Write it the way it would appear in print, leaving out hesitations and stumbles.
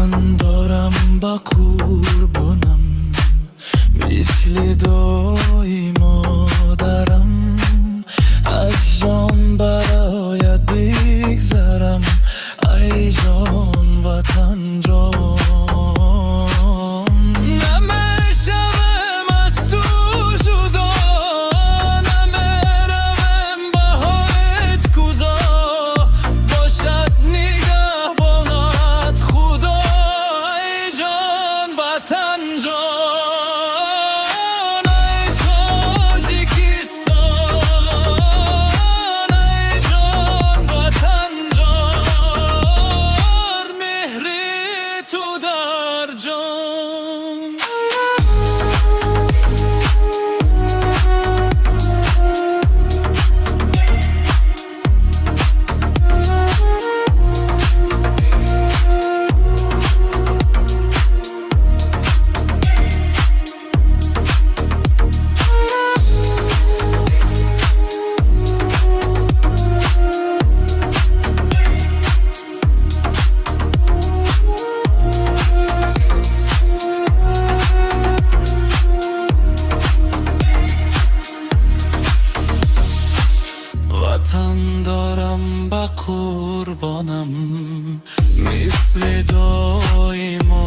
وطن دارم با قربانم، مثل دایی مادرم. از جان برایت بگذرم، ای جان وطن جان. نمیشوم از تو جدا، نمیروم بهایت کجا. باشد نگهبانت خدا، ای جان وطن جان. ای تاجیکستان، ای جان وطن جان. مهر تو در جان. وطن دارم با قربانم، مثل دای ما